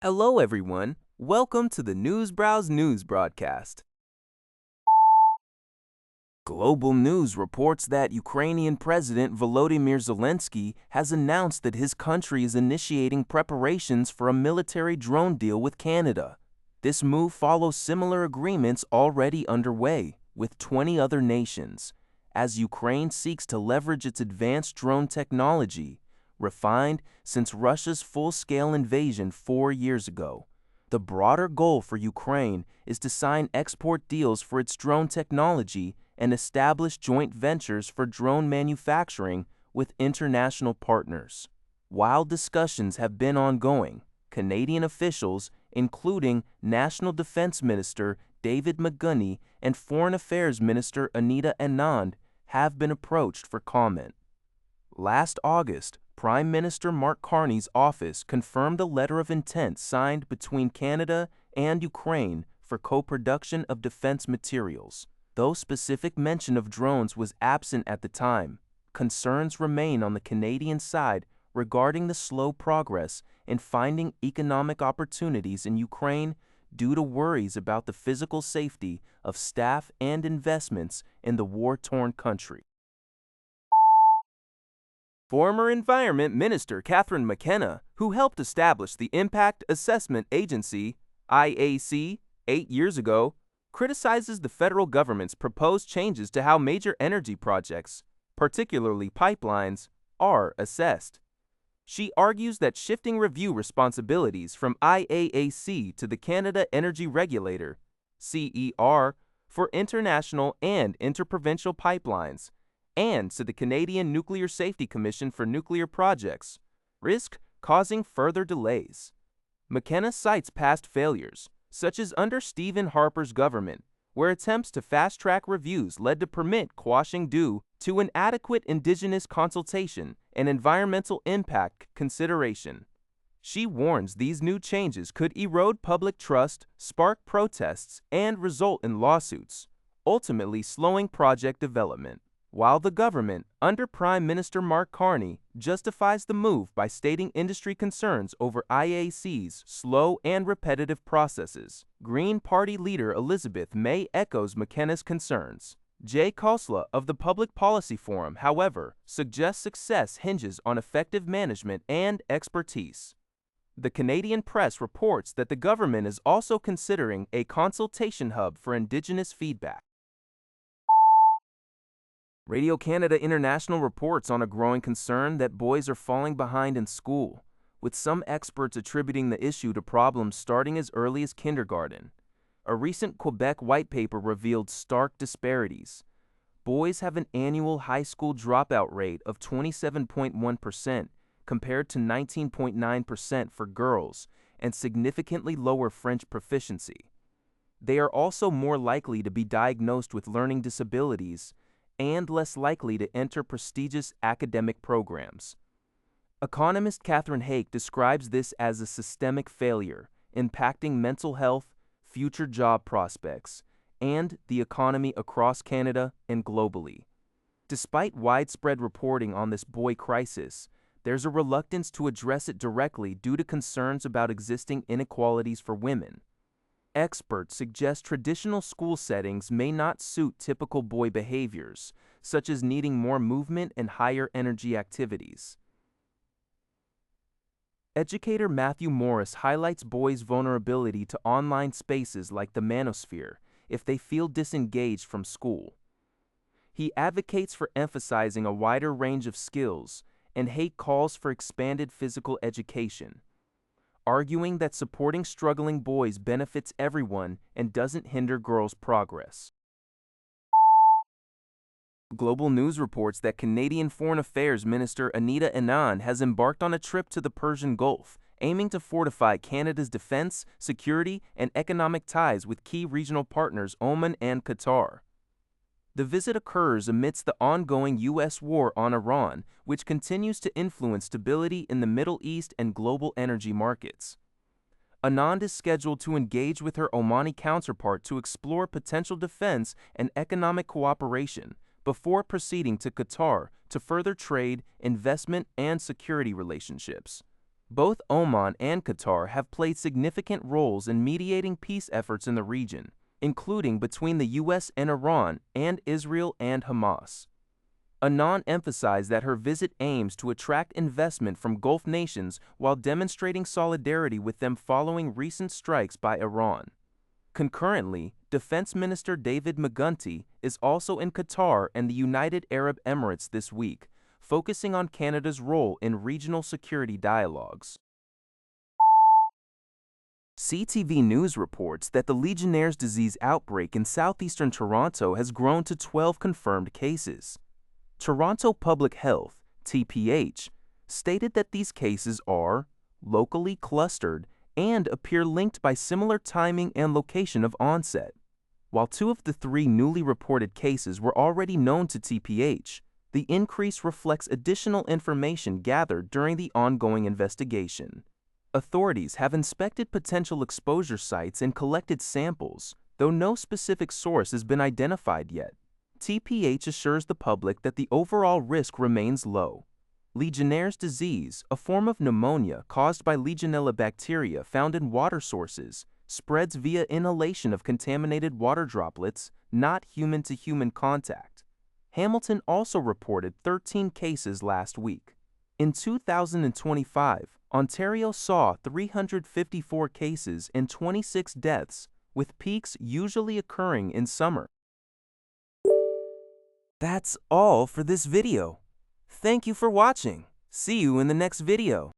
Hello, everyone. Welcome to the Newsbrowse News broadcast. Global News reports that Ukrainian President Volodymyr Zelenskyy has announced that his country is initiating preparations for a military drone deal with Canada. This move follows similar agreements already underway with 20 other nations, as Ukraine seeks to leverage its advanced drone technology, refined since Russia's full-scale invasion 4 years ago. The broader goal for Ukraine is to sign export deals for its drone technology and establish joint ventures for drone manufacturing with international partners. While discussions have been ongoing, Canadian officials, including National Defense Minister David McGunney and Foreign Affairs Minister Anita Anand, have been approached for comment. Last August, Prime Minister Mark Carney's office confirmed a letter of intent signed between Canada and Ukraine for co-production of defense materials. Though specific mention of drones was absent at the time, concerns remain on the Canadian side regarding the slow progress in finding economic opportunities in Ukraine due to worries about the physical safety of staff and investments in the war-torn country. Former Environment Minister Catherine McKenna, who helped establish the Impact Assessment Agency, IAC, 8 years ago, criticizes the federal government's proposed changes to how major energy projects, particularly pipelines, are assessed. She argues that shifting review responsibilities from IAAC to the Canada Energy Regulator, CER, for international and interprovincial pipelines, and to the Canadian Nuclear Safety Commission for nuclear projects, risk causing further delays. McKenna cites past failures, such as under Stephen Harper's government, where attempts to fast-track reviews led to permit quashing due to inadequate Indigenous consultation and environmental impact consideration. She warns these new changes could erode public trust, spark protests, and result in lawsuits, ultimately slowing project development. While the government, under Prime Minister Mark Carney, justifies the move by stating industry concerns over IAC's slow and repetitive processes, Green Party leader Elizabeth May echoes McKenna's concerns. Jay Kosla of the Public Policy Forum, however, suggests success hinges on effective management and expertise. The Canadian press reports that the government is also considering a consultation hub for Indigenous feedback. Radio Canada International reports on a growing concern that boys are falling behind in school, with some experts attributing the issue to problems starting as early as kindergarten. A recent Quebec white paper revealed stark disparities. Boys have an annual high school dropout rate of 27.1% compared to 19.9% for girls, and significantly lower French proficiency. They are also more likely to be diagnosed with learning disabilities and less likely to enter prestigious academic programs. Economist Catherine Hake describes this as a systemic failure, impacting mental health, future job prospects, and the economy across Canada and globally. Despite widespread reporting on this boy crisis, there's a reluctance to address it directly due to concerns about existing inequalities for women. Experts suggest traditional school settings may not suit typical boy behaviors, such as needing more movement and higher energy activities. Educator Matthew Morris highlights boys' vulnerability to online spaces like the manosphere if they feel disengaged from school. He advocates for emphasizing a wider range of skills, and Hake calls for expanded physical education, arguing that supporting struggling boys benefits everyone and doesn't hinder girls' progress. Global News reports that Canadian Foreign Affairs Minister Anita Anand has embarked on a trip to the Persian Gulf, aiming to fortify Canada's defense, security, and economic ties with key regional partners Oman and Qatar. The visit occurs amidst the ongoing U.S. war on Iran, which continues to influence stability in the Middle East and global energy markets. Anand is scheduled to engage with her Omani counterpart to explore potential defense and economic cooperation before proceeding to Qatar to further trade, investment, and security relationships. Both Oman and Qatar have played significant roles in mediating peace efforts in the region, including between the U.S. and Iran and Israel and Hamas. Anand emphasized that her visit aims to attract investment from Gulf nations while demonstrating solidarity with them following recent strikes by Iran. Concurrently, Defense Minister David Magunty is also in Qatar and the United Arab Emirates this week, focusing on Canada's role in regional security dialogues. CTV News reports that the Legionnaires' disease outbreak in southeastern Toronto has grown to 12 confirmed cases. Toronto Public Health, TPH, stated that these cases are locally clustered and appear linked by similar timing and location of onset. While 2 of the 3 newly reported cases were already known to TPH, the increase reflects additional information gathered during the ongoing investigation. Authorities have inspected potential exposure sites and collected samples, though no specific source has been identified yet. TPH assures the public that the overall risk remains low. Legionnaires' disease, a form of pneumonia caused by Legionella bacteria found in water sources, spreads via inhalation of contaminated water droplets, not human-to-human contact. Hamilton also reported 13 cases last week. In 2025, Ontario saw 354 cases and 26 deaths, with peaks usually occurring in summer. That's all for this video. Thank you for watching. See you in the next video.